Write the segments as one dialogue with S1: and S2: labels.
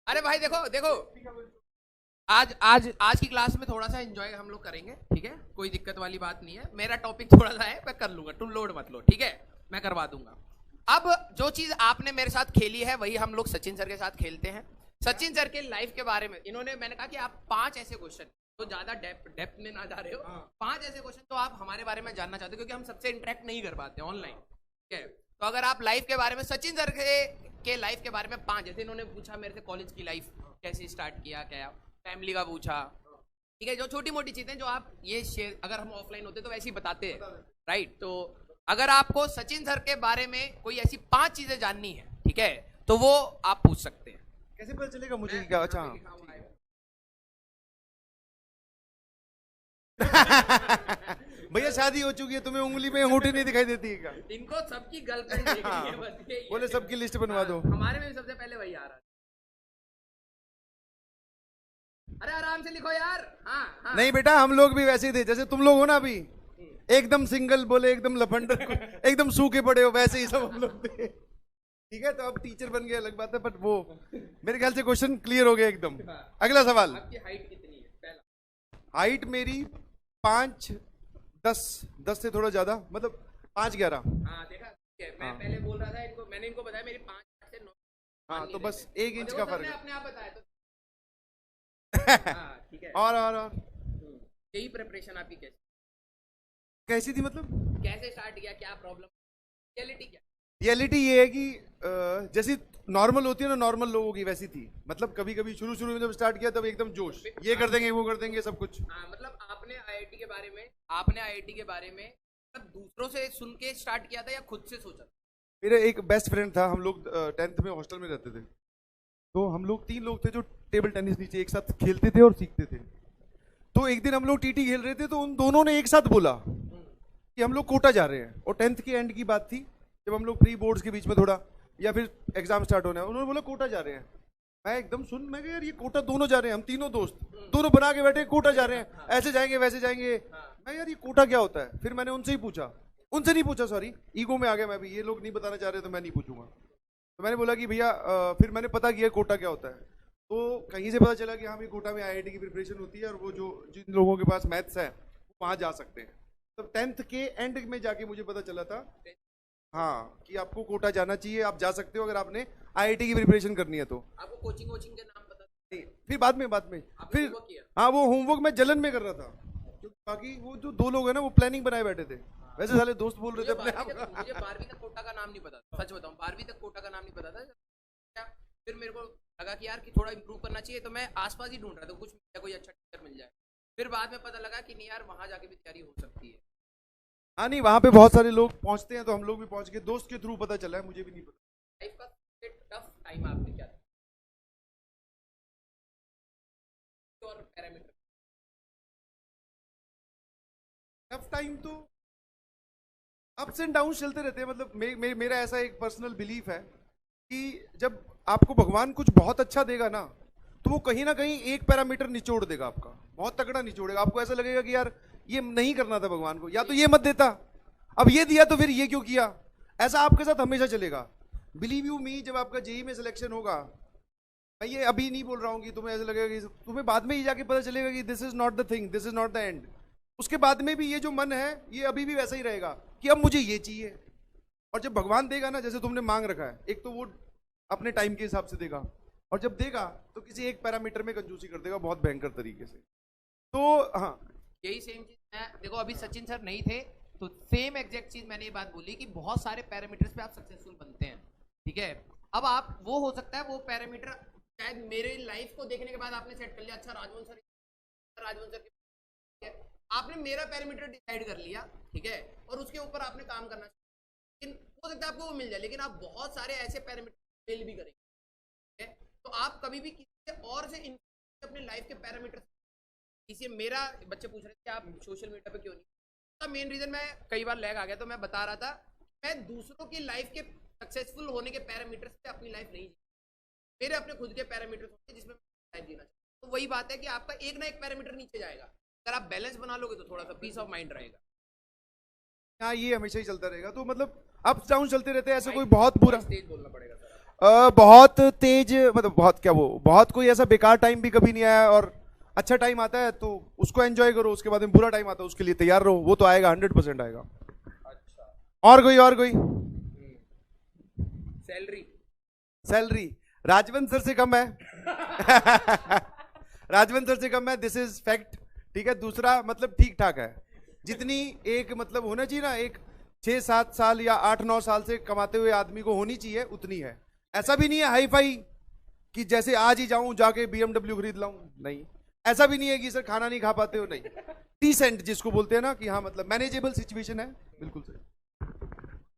S1: अरे भाई देखो देखो, आज आज आज की क्लास में थोड़ा सा एंजॉय हम लोग करेंगे, ठीक है, कोई दिक्कत वाली बात नहीं है। मेरा टॉपिक थोड़ा सा है, मैं कर लूंगा, तुम लोड मत लो, ठीक है, मैं करवा दूंगा। अब जो चीज आपने मेरे साथ खेली है वही हम लोग सचिन सर के साथ खेलते हैं। सचिन सर के लाइफ के बारे में इन्होंने, मैंने कहा कि आप 5 ऐसे क्वेश्चन, तो ज्यादा डेप्थ में ना जा रहे हो, 5 ऐसे क्वेश्चन तो आप हमारे बारे में जानना चाहते हो, क्योंकि हम सबसे इंटरेक्ट नहीं कर पाते ऑनलाइन, ठीक है। तो अगर आप लाइफ के बारे में, सचिन सर के लाइफ के बारे में 5, जैसे इन्होंने पूछा मेरे से कॉलेज की लाइफ कैसे स्टार्ट किया, क्या फैमिली का पूछा, ठीक है, जो छोटी मोटी चीजें जो आप ये शेयर, अगर हम ऑफलाइन होते तो वैसे ही बताते हैं, राइट। तो अगर आपको सचिन सर के बारे में कोई ऐसी 5 चीजें जाननी है, ठीक है, तो वो आप पूछ सकते हैं।
S2: कैसे पता चलेगा मुझे क्या? अच्छा भैया शादी हो चुकी है, तुम्हें उंगली में अंगूठी नहीं दिखाई देती है क्या?
S1: इनको सबकी गर्लफ्रेंड देखनी है बस, यही है।
S2: बोले सबकी लिस्ट बनवा दो।
S1: हमारे में भी सबसे पहले वही आ रहा है। अरे आराम से लिखो यार। हाँ, हाँ।
S2: नहीं बेटा, हम लोग भी वैसे ही थे जैसे तुम लोग हो ना अभी, एकदम सिंगल बोले, एकदम लफंडर, एकदम सूखे पड़े हो, वैसे ही सब हम लोग थे, ठीक है। तो अब टीचर बन गए अलग बात है, बट वो मेरे ख्याल से क्वेश्चन क्लियर हो गया एकदम। अगला सवाल,
S1: आपकी हाइट कितनी है? पहला
S2: हाइट मेरी 5'10", से थोड़ा ज्यादा, मतलब 5'11".
S1: हाँ देखा, मैं पहले बोल रहा था इनको, मैंने इनको बताया मेरी 5 से 9।
S2: हाँ तो बस 1 इंच का फर्क है।
S1: अपने आप बताया तो हाँ, ठीक है।
S2: और
S1: यही प्रिपरेशन आपकी
S2: कैसी थी, मतलब
S1: कैसे स्टार्ट किया, क्या प्रॉब्लम, रियलिटी क्या?
S2: रियलिटी ये है कि जैसी नॉर्मल होती है ना नॉर्मल लोगों की, वैसी थी। मतलब कभी कभी शुरू में जब स्टार्ट किया तब एकदम जोश, ये कर देंगे वो कर देंगे सब कुछ।
S1: हाँ, मतलब आपने आईआईटी के बारे में मतलब दूसरों से सुन के स्टार्ट किया था या खुद से सोचा?
S2: मेरा एक बेस्ट फ्रेंड था, हम लोग 10th में हॉस्टल में रहते थे, तो हम लोग 3 लोग थे जो टेबल टेनिस नीचे एक साथ खेलते थे और सीखते थे। तो एक दिन हम लोग टीटी खेल रहे थे, तो उन दोनों ने एक साथ बोला कि हम लोग कोटा जा रहे हैं, और 10th के एंड की बात थी, जब हम लोग प्री बोर्ड्स के बीच में थोड़ा, या फिर एग्जाम स्टार्ट होना है, उन्होंने बोला कोटा जा रहे हैं। मैं एकदम सुन, मैं कहा यार ये कोटा दोनों जा रहे हैं, हम तीनों दोस्त दोनों बना के बैठे कोटा जा रहे हैं, ऐसे जाएंगे वैसे जाएंगे। मैं यार ये कोटा क्या होता है? फिर मैंने उनसे ही पूछा, उनसे नहीं पूछा, सॉरी ईगो में आ गया मैं भी, ये लोग नहीं बताना चाह रहे तो मैं नहीं पूछूंगा। तो मैंने बोला कि भैया, फिर मैंने पता किया कोटा क्या होता है, तो कहीं से पता चला कि हाँ भाई कोटा में आईआईटी की प्रिपरेशन होती है, और वो जो जिन लोगों के पास मैथ्स है वो वहाँ जा सकते हैं। तो 10th के एंड में जाके मुझे पता चला था हाँ कि आपको कोटा जाना चाहिए, आप जा सकते हो अगर आपने आईआईटी की प्रिपरेशन करनी है तो।
S1: आपको कोचिंग के नाम पता
S2: नहीं, फिर बाद में फिर हाँ वो होमवर्क मैं जलन में कर रहा था, क्योंकि बाकी वो जो 2 लोग हैं ना वो प्लानिंग बनाए बैठे थे, वैसे साले दोस्त बोल रहे थे अपने आप।
S1: मुझे 12वीं तक कोटा का नाम नहीं पता था, सच बताऊं 12वीं तक कोटा का नाम नहीं पता था। फिर मेरे को लगा कि यार कि थोड़ा इंप्रूव करना चाहिए, तो मैं आसपास ही ढूंढ रहा था, कुछ कोई अच्छा टीचर मिल जाए। फिर बाद में पता लगा कि नहीं यार, वहां जाके भी तैयारी हो सकती है।
S2: हाँ नहीं, वहाँ पे बहुत सारे लोग पहुँचते हैं, तो हम लोग भी पहुँच गए, दोस्त के थ्रू पता चला है, मुझे भी नहीं पता।
S1: लाइफ का सबसे टफ टाइम आपने क्या था? और पैरामीटर
S2: टफ टाइम तो अप्स एंड डाउन चलते रहते हैं। मतलब मेरा ऐसा एक पर्सनल बिलीफ है कि जब आपको भगवान कुछ बहुत अच्छा देगा ना, तो वो कहीं ना कहीं एक पैरामीटर निचोड़ देगा आपका, बहुत तगड़ा निचोड़ेगा। आपको ऐसा लगेगा कि यार ये नहीं करना था भगवान को, या तो ये मत देता, अब ये दिया तो फिर ये क्यों किया। ऐसा आपके साथ हमेशा चलेगा। बिलीव यू मी, जब आपका जेई में सिलेक्शन होगा, मैं ये अभी नहीं बोल रहा हूँ कि तुम्हें ऐसा लगेगा कि तुम्हें बाद में ही जाके पता चलेगा कि this is not the thing, this is not the end. उसके बाद में भी ये जो मन है ये अभी भी वैसा ही रहेगा कि अब मुझे ये चाहिए। और जब भगवान देगा ना, जैसे तुमने मांग रखा है, एक तो वो अपने टाइम के हिसाब से देगा, और जब देगा तो किसी एक पैरामीटर में कंजूसी कर देगा बहुत भयंकर तरीके से। तो हाँ,
S1: यही सेम चीज मैं, देखो अभी सचिन सर नहीं थे तो सेम एग्जैक्ट चीज मैंने ये बात बोली कि बहुत सारे पैरामीटर्स पे आप सक्सेसफुल बनते हैं, ठीक है। अब आप वो हो सकता है वो पैरामीटर शायद मेरे लाइफ को देखने के बाद आपने सेट कर लिया, अच्छा राजवंश सर आपने मेरा पैरामीटर डिसाइड कर लिया, ठीक है, और उसके ऊपर आपने काम करना, लेकिन हो सकता है आपको वो मिल जाए, लेकिन आप बहुत सारे ऐसे पैरामीटर फेल भी करेंगे, ठीक है। तो आप कभी भी किसी और से अपने लाइफ के पैरामीटर, इसे मेरा बच्चे पूछ रहे थे आप सोशल मीडिया पे क्यों नहीं, तो मेन रीजन मैं कई बार लैग आ गया, तो मैं बता रहा था मैं दूसरों की लाइफ के सक्सेसफुल होने के पैरामीटर से अपनी लाइफ नहीं, मेरे अपने खुद के पैरामीटर्स होते हैं जिसमें लाइफ जीना चाहिए। तो वही बात है कि आपका एक ना एक पैरामीटर नीचे जाएगा, अगर आप बैलेंस बना लोगे तो थोड़ा सा पीस ऑफ माइंड रहेगा।
S2: हाँ ये हमेशा ही चलता रहेगा। तो मतलब अप्स डाउन चलते रहते हैं, ऐसे कोई बहुत बुरा
S1: तेज बोलना पड़ेगा सर।
S2: बहुत तेज, मतलब बहुत क्या, वो बहुत कोई ऐसा बेकार टाइम भी कभी नहीं आया, और अच्छा टाइम आता है तो उसको एंजॉय करो, उसके बाद में बुरा टाइम आता है उसके लिए तैयार रहो, वो तो आएगा, 100% आएगा।
S1: अच्छा।
S2: और कोई
S1: सैलरी।
S2: सैलरी राजवंत सर से कम है। राजवंत सर से कम है, दिस इज फैक्ट। ठीक है, दूसरा मतलब ठीक ठाक है, जितनी एक मतलब होना चाहिए ना, एक 6-7 साल या 8-9 साल से कमाते हुए आदमी को होनी चाहिए, उतनी है। ऐसा भी नहीं है हाई फाई कि जैसे आज ही जाऊं जाके BMW खरीद लाऊं, नहीं। ऐसा भी नहीं है कि सर खाना नहीं खा पाते हो, नहीं। डिसेंट जिसको बोलते हैं ना, कि हाँ मतलब मैनेजेबल सिचुएशन है, बिल्कुल सही।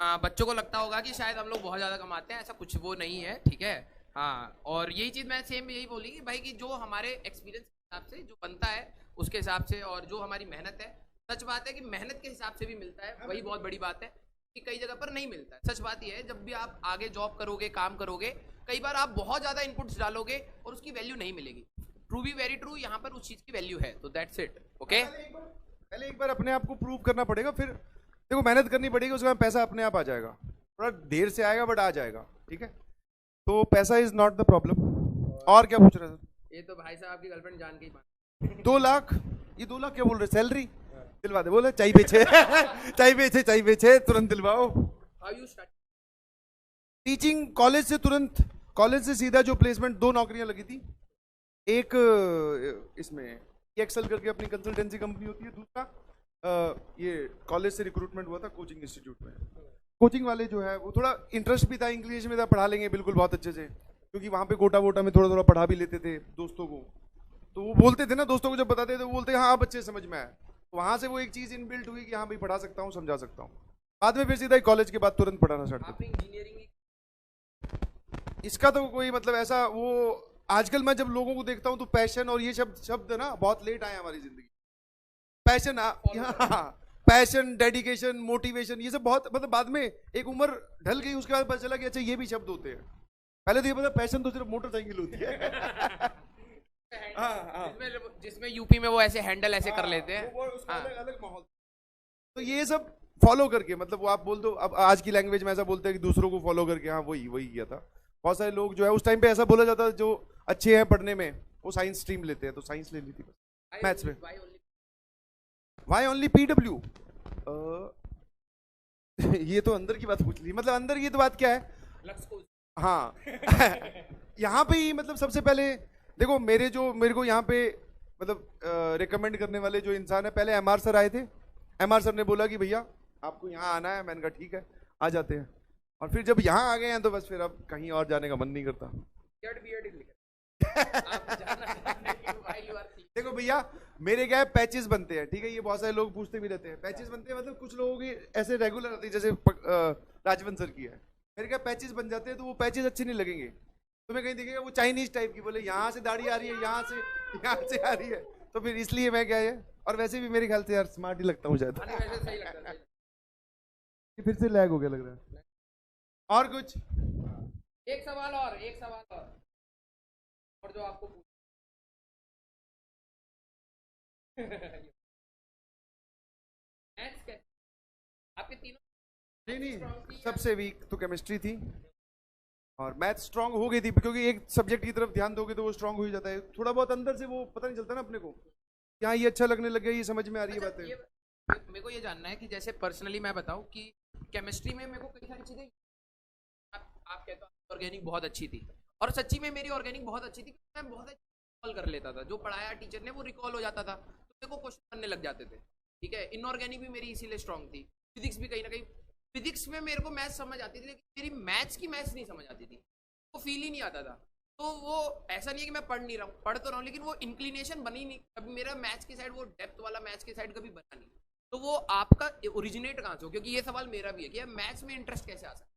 S1: हाँ, बच्चों को लगता होगा कि शायद हम लोग बहुत ज्यादा कमाते हैं, ऐसा कुछ वो नहीं है, ठीक है। हाँ, और यही चीज मैं सेम यही बोली कि भाई कि जो हमारे एक्सपीरियंस के हिसाब से जो बनता है उसके हिसाब से, और जो हमारी मेहनत है, सच बात है कि मेहनत के हिसाब से भी मिलता है, वही बहुत बड़ी बात है कि कई जगह पर नहीं मिलता है। सच बात यह है, जब भी आप आगे जॉब करोगे, काम करोगे, कई बार आप बहुत ज्यादा इनपुट्स डालोगे और उसकी वैल्यू नहीं मिलेगी। ट्रू बी वेरी ट्रू, यहाँ पर उस चीज की वैल्यू है, तो दैट्स इट। ओके,
S2: पहले एक बार अपने आप को प्रूव करना पड़ेगा, फिर देखो मेहनत करनी पड़ेगी, उसके बाद पैसा अपने आप आ जाएगा, थोड़ा देर से आएगा बट आ जाएगा। ठीक है, तो पैसा इज नॉट द प्रॉब्लम। और क्या पूछ रहे थे?
S1: ये तो भाई साहब की गर्लफ्रेंड जान के ही बात।
S2: 2 लाख, ये 2 लाख क्या बोल रहे, सैलरी दिलवा दे, बोले चाहिए बेचे। चाहिए बेचे तुरंत दिलवाओ।
S1: How you start
S2: teaching? College से तुरंत, कॉलेज से सीधा जो प्लेसमेंट, 2 नौकरियां लगी थी। एक इसमें एक्सेल करके अपनी कंसल्टेंसी कंपनी होती है, दूसरा ये कॉलेज से रिक्रूटमेंट हुआ था कोचिंग इंस्टीट्यूट में। कोचिंग वाले जो है वो थोड़ा इंटरेस्ट भी था, इंग्लिश में था, पढ़ा लेंगे बिल्कुल बहुत अच्छे से, क्योंकि वहाँ पे गोटा वोटा में थोड़ा थोड़ा पढ़ा भी लेते थे दोस्तों को, तो वो बोलते थे ना, दोस्तों को जब बताते थे वो बोलते हाँ आप अच्छे समझ में आए, तो वहाँ से वो एक चीज़ इनबिल्ट हुई कि हाँ भाई पढ़ा सकता हूँ, समझा सकता हूँ। बाद में फिर सीधा कॉलेज के बाद तुरंत पढ़ाना स्टार्ट कर।
S1: आपने इंजीनियरिंग?
S2: इसका तो कोई मतलब ऐसा वो, आजकल मैं जब लोगों को देखता हूँ तो पैशन और ये शब्द ना बहुत लेट आए हमारी जिंदगी। पैशन, पैशन, डेडिकेशन, मोटिवेशन, ये सब बहुत मतलब बाद में एक उम्र ढल गई, उसके बाद पता चला कि अच्छा ये भी शब्द होते हैं। पहले तो ये पता, पैशन तो सिर्फ मोटरसाइकिल होती है।
S1: जिसमें यूपी में वो ऐसे हैंडल ऐसे कर लेते हैं,
S2: वो उसका अलग माहौल। तो ये सब फॉलो करके, मतलब वो आप बोल दो, अब आज की लैंग्वेज में ऐसा बोलते हैं कि दूसरों को फॉलो करके, हाँ वही किया था। बहुत सारे लोग जो है उस टाइम पे ऐसा बोला जाता है, जो अच्छे हैं पढ़ने में वो साइंस स्ट्रीम लेते हैं, तो साइंस ले ली थी बस मैथ्स में। Why only PW? ये तो अंदर की बात पूछ ली, मतलब अंदर की तो बात क्या है, हाँ। यहाँ पे ही मतलब सबसे पहले देखो, मेरे को यहाँ पे मतलब रिकमेंड करने वाले जो इंसान है, पहले MR सर आए थे। MR सर ने बोला कि भैया आपको यहाँ आना है, मैंने कहा ठीक है आ जाते हैं, और फिर जब यहाँ आ गए हैं तो बस फिर अब कहीं और जाने का मन नहीं करता। देखो भैया, मेरे क्या है, पैचेस बनते हैं, ठीक है, ये बहुत सारे लोग पूछते भी रहते हैं, पैचेस बनते हैं मतलब कुछ लोगों की ऐसे रेगुलर आती है, जैसे राजवंत सर की है, मेरे क्या पैचेस बन जाते हैं, तो वो पैचेस अच्छे नहीं लगेंगे, तुम्हें कहीं दिखेगा वो चाइनीज टाइप की, बोले यहाँ से दाढ़ी आ रही है, यहाँ से आ रही है, तो फिर इसलिए मैं क्या है, और वैसे भी मेरे ख्याल से यार स्मार्ट ही लगता हूँ शायद। फिर से लैग हो गया लग रहा है। और कुछ?
S1: एक सवाल और जो आपको आपके तीनों
S2: नहीं, सबसे वीक तो केमिस्ट्री थी, और मैथ स्ट्रांग हो गई थी, क्योंकि एक सब्जेक्ट की तरफ ध्यान दोगे तो वो स्ट्रांग हो ही जाता है, थोड़ा बहुत अंदर से वो पता नहीं चलता ना अपने को, यहाँ ये अच्छा लगने लग गया, ये समझ में आ रही है बातें।
S1: मेरे को ये जानना है कि जैसे पर्सनली मैं बताऊं कि केमिस्ट्री में मेरे को कई सारी चीजें, आप कहते हो ऑर्गेनिक बहुत अच्छी थी, और सच्ची में मेरी ऑर्गेनिक बहुत अच्छी थी, मैं बहुत रिकॉल कर लेता था, जो पढ़ाया टीचर ने वो रिकॉल हो जाता था, तो मेरे को क्वेश्चन करने लग जाते थे, ठीक है। इनऑर्गेनिक भी मेरी इसीलिए स्ट्रांग थी, फिजिक्स भी कहीं ना कहीं, फिजिक्स में मेरे को मैथ्स समझ आती थी, लेकिन मेरी मैथ्स की मैथ्स नहीं समझ आती थी, वो फील ही नहीं आता था। तो वो ऐसा नहीं है कि मैं पढ़ नहीं रहा हूँ, पढ़ तो रहा हूँ, लेकिन वो इंक्लिनेशन बनी नहीं, कभी मेरा मैथ्स की साइड, वो डेप्थ वाला मैथ्स की साइड कभी बना नहीं। तो वो आपका ओरिजिनेट कहाँ से हो, क्योंकि ये सवाल मेरा भी है कि मैथ्स में इंटरेस्ट कैसे आ सकता है।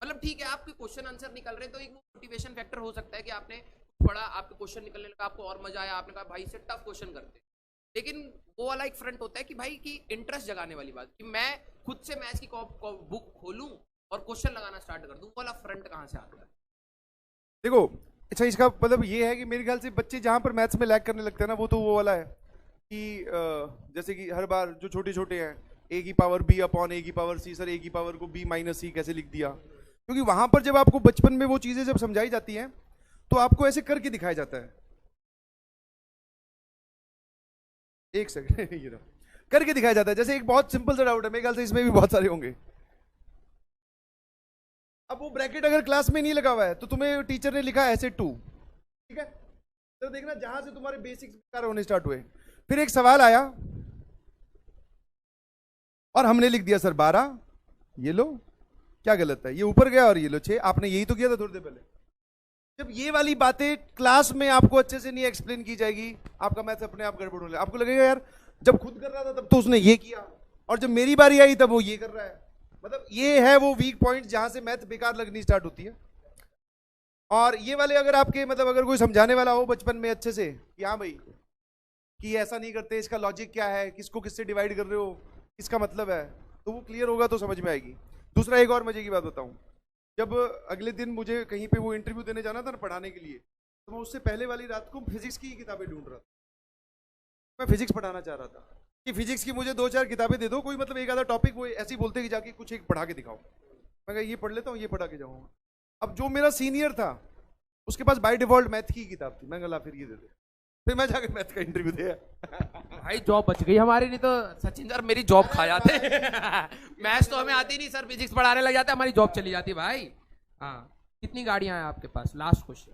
S1: मतलब ठीक है, आपके क्वेश्चन आंसर निकल रहे हैं, तो एक मोटिवेशन फैक्टर हो सकता है कि आपने पढ़ा, आपके क्वेश्चन निकलने लगा, आपको और मजा आया, आपने कहा भाई से टफ क्वेश्चन करते। लेकिन वो वाला एक फ्रंट होता है कि भाई की इंटरेस्ट जगाने वाली बात, कि मैं खुद से मैथ्स की बुक खोलूं और क्वेश्चन लगाना स्टार्ट कर दूं, वाला फ्रंट कहाँ से आता है?
S2: देखो, अच्छा इसका मतलब ये है कि मेरे ख्याल से बच्चे जहां पर मैथ्स में लैग करने लगते हैं ना, वो तो वो वाला है कि जैसे कि हर बार जो छोटे छोटे हैं, a की पावर b अपॉन a की पावर c, सर a की पावर को b माइनस सी कैसे लिख दिया, क्योंकि वहां पर जब आपको बचपन में वो चीजें जब समझाई जाती हैं तो आपको ऐसे करके दिखाया जाता है। एक सेकंड ये रहा, करके दिखाया जाता है। जैसे एक बहुत सिंपल सा डाउट है, मेरे ख्याल से इसमें भी बहुत सारे होंगे। अब वो ब्रैकेट अगर क्लास में नहीं लगा हुआ है तो तुम्हें टीचर ने लिखा ऐसे 2, ठीक है, तो देखना जहां से तुम्हारे बेसिक्स बेकार होने स्टार्ट हुए। फिर एक सवाल आया और हमने लिख दिया सर 12, ये लो, क्या गलत है, ये ऊपर गया और ये लो 6, आपने यही तो किया था थोड़ी देर पहले। जब ये वाली बातें क्लास में आपको अच्छे से नहीं एक्सप्लेन की जाएगी, आपका मैथ अपने आप गड़बड़ होने, आपको लगेगा यार जब खुद कर रहा था तब तो उसने ये किया, और जब मेरी बारी आई तब वो ये कर रहा है। मतलब ये है वो वीक पॉइंट जहां से मैथ बेकार लगनी स्टार्ट होती है। और ये वाले अगर आपके मतलब अगर कोई समझाने वाला हो बचपन में अच्छे से कि हाँ भाई कि ऐसा नहीं करते, इसका लॉजिक क्या है, किसको किससे डिवाइड कर रहे हो, इसका मतलब है, तो वो क्लियर होगा तो समझ में आएगी। दूसरा एक और मजे की बात बताऊं, जब अगले दिन मुझे कहीं पे वो इंटरव्यू देने जाना था ना पढ़ाने के लिए, तो मैं उससे पहले वाली रात को फिजिक्स की किताबें ढूंढ रहा था। मैं फिजिक्स पढ़ाना चाह रहा था कि फिजिक्स की मुझे 2-4 किताबें दे दो, कोई मतलब एक आधा टॉपिक वो ऐसे ही बोलते कि जाके कुछ एक पढ़ा के दिखाओ। मैं कहा ये पढ़ लेता हूँ, ये पढ़ा के जाऊँगा। अब जो मेरा सीनियर था उसके पास बाय डिफॉल्ट मैथ की किताब थी, मैं कहा फिर ये दे दे, फिर मैं जाके मैथ का इंटरव्यू दिया।
S1: भाई जॉब बच गई हमारी, नहीं तो सचिन सर मेरी जॉब खा जाते। मैथ्स तो हमें आती नहीं सर, फिजिक्स पढ़ाने लग जाते, हमारी जॉब चली जाती भाई। हाँ, कितनी गाड़ियां हैं आपके पास? Last question.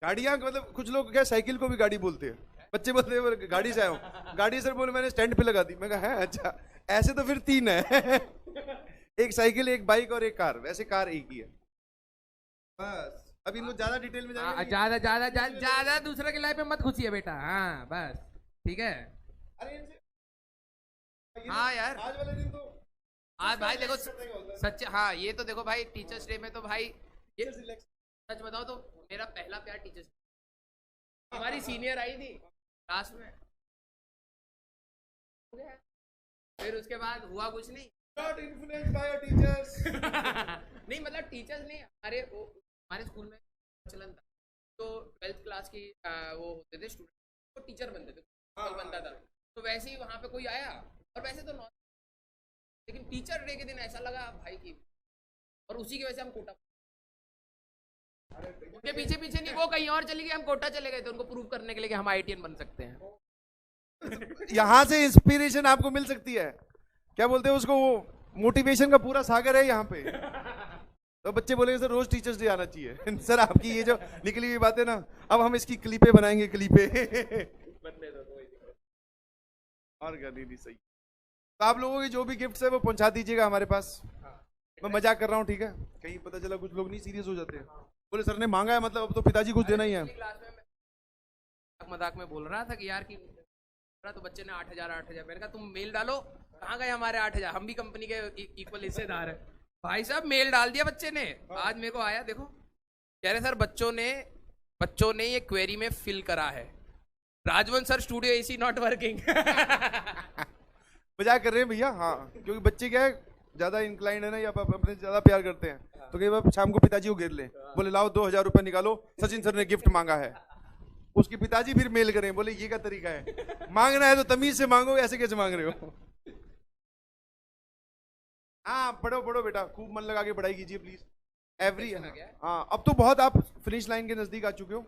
S2: गाड़ियां मतलब कुछ लोग क्या साइकिल को भी गाड़ी बोलते हैं, बच्चे बोलते हैं गाड़ी से आया हूँ, गाड़ी सर बोले मैंने स्टैंड पे लगा दी। मैं कहा है अच्छा, ऐसे तो फिर 3 है। एक साइकिल, एक बाइक और एक कार, वैसे कार एक ही है बस। अभी लोग ज्यादा डिटेल में जाएंगे,
S1: ज्यादा ज्यादा ज्यादा दूसरे के लाइफ में मत घुसिए बेटा। हाँ बस ठीक है।
S2: अरे
S1: हाँ यार,
S2: आज वाले दिन तो
S1: आज भाई देखो सच, हाँ ये तो देखो भाई टीचर्स डे में तो भाई ये सच बताओ तो मेरा पहला प्यार टीचर्स, हमारी सीनियर आई थी क्लास में, फिर उसके बाद हुआ कुछ नहीं।
S2: Not influenced by your teachers.
S1: नहीं मतलब टीचर्स नहीं, हमारे स्कूल में चलन था, तो 12th क्लास की वो होते थे स्टूडेंट, तो टीचर बनते थे, बनता था। तो वैसे ही वहाँ पे कोई आया, और वैसे तो नॉर्मल, लेकिन टीचर डे के दिन ऐसा लगा भाई की, और उसी की वजह से हम कोटा, उनके पीछे पीछे नहीं, वो कहीं और चली गई, हम कोटा चले गए थे उनको प्रूव करने के लिए कि हम IITian बन सकते हैं।
S2: यहाँ से इंस्पिरेशन आपको मिल सकती है, क्या बोलते हैं उसको, वो मोटिवेशन का पूरा सागर है यहाँ पे। तो बच्चे बोलेंगे सर रोज टीचर्स डे आना चाहिए। सर आपकी ये जो निकली हुई बातें ना, अब हम इसकी क्लिपे बनाएंगे, क्लिपे। और क्या, नहीं सही। तो आप लोगों की जो भी गिफ्ट्स है वो पहुंचा दीजिएगा हमारे पास। मैं मजाक कर रहा हूँ, ठीक है, कहीं पता चला कुछ लोग नहीं सीरियस हो जाते हैं, बोले सर ने मांगा है मतलब अब तो पिताजी कुछ देना ही है।
S1: मजाक में बोल रहा था कि यार की तो बच्चे ने 8,000 मैंने कहा तुम मेल डालो, कहाँ गए हमारे 8,000, हम भी कंपनी के इक्वल हिस्सेदार है। भाई साहब मेल डाल दिया बच्चे ने, आज मेरे को आया, देखो कह रहे सर बच्चों ने ये क्वेरी में फिल करा है, राजवंश sir studio AC not working.
S2: मजाक कर रहे हैं भैया, हाँ, क्योंकि बच्चे क्या है ज्यादा इंक्लाइंड है ना, या अपने ज्यादा प्यार करते हैं, तो कई बार शाम को पिताजी को घेर ले, बोले लाओ 2,000 रुपए निकालो, सचिन सर ने गिफ्ट मांगा है। उसके पिताजी फिर मेल करें, बोले ये क्या तरीका है, मांगना है तो तमीज से मांगो, ऐसे कैसे मांग रहे हो। हाँ पढ़ो पढ़ो बेटा, खूब मन लगा के पढ़ाई कीजिए प्लीज। हाँ अब तो बहुत आप फिनिश लाइन के नजदीक आ चुके हो।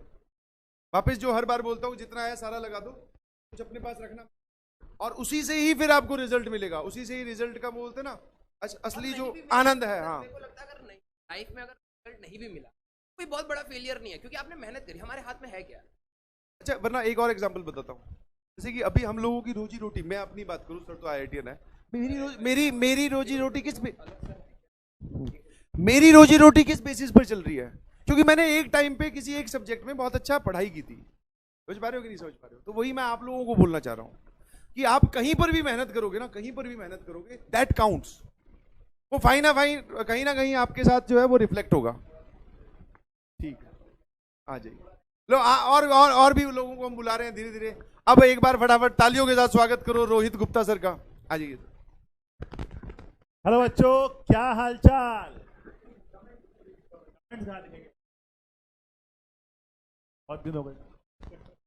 S2: वापस जो हर बार बोलता हूँ, जितना है सारा लगा दो, कुछ अपने पास रखना, और उसी से ही फिर आपको रिजल्ट मिलेगा, उसी से ही रिजल्ट का बोलते ना असली जो आनंद है। हाँ
S1: लाइफ में अगर रिजल्ट नहीं भी मिला कोई बहुत बड़ा फेलियर नहीं है, क्योंकि आपने मेहनत करी, हमारे हाथ में है क्या।
S2: अच्छा वरना एक और एग्जांपल बताता हूँ, जैसे कि अभी हम लोगों की रोजी रोटी, मैं अपनी बात करूँ, सर तो IITian है, मेरी रोजी रोटी किस बेसिस पर चल रही है, क्योंकि मैंने एक टाइम पे किसी एक सब्जेक्ट में बहुत अच्छा पढ़ाई की थी। समझ पा रहे हो कि नहीं समझ पा रहे हो? तो वही मैं आप लोगों को बोलना चाह रहा हूँ कि आप कहीं पर भी मेहनत करोगे ना, कहीं पर भी मेहनत करोगे, दैट काउंट्स। वो फाइन कहीं ना कहीं आपके साथ जो है वो रिफ्लेक्ट होगा। ठीक है, आ जाइए लो। और भी लोगों को हम बुला रहे हैं धीरे धीरे। अब एक बार फटाफट तालियों के साथ स्वागत करो रोहित गुप्ता सर का, आ जाइए।
S3: हेलो बच्चों, क्या हालचाल? बहुत दिन हो गए।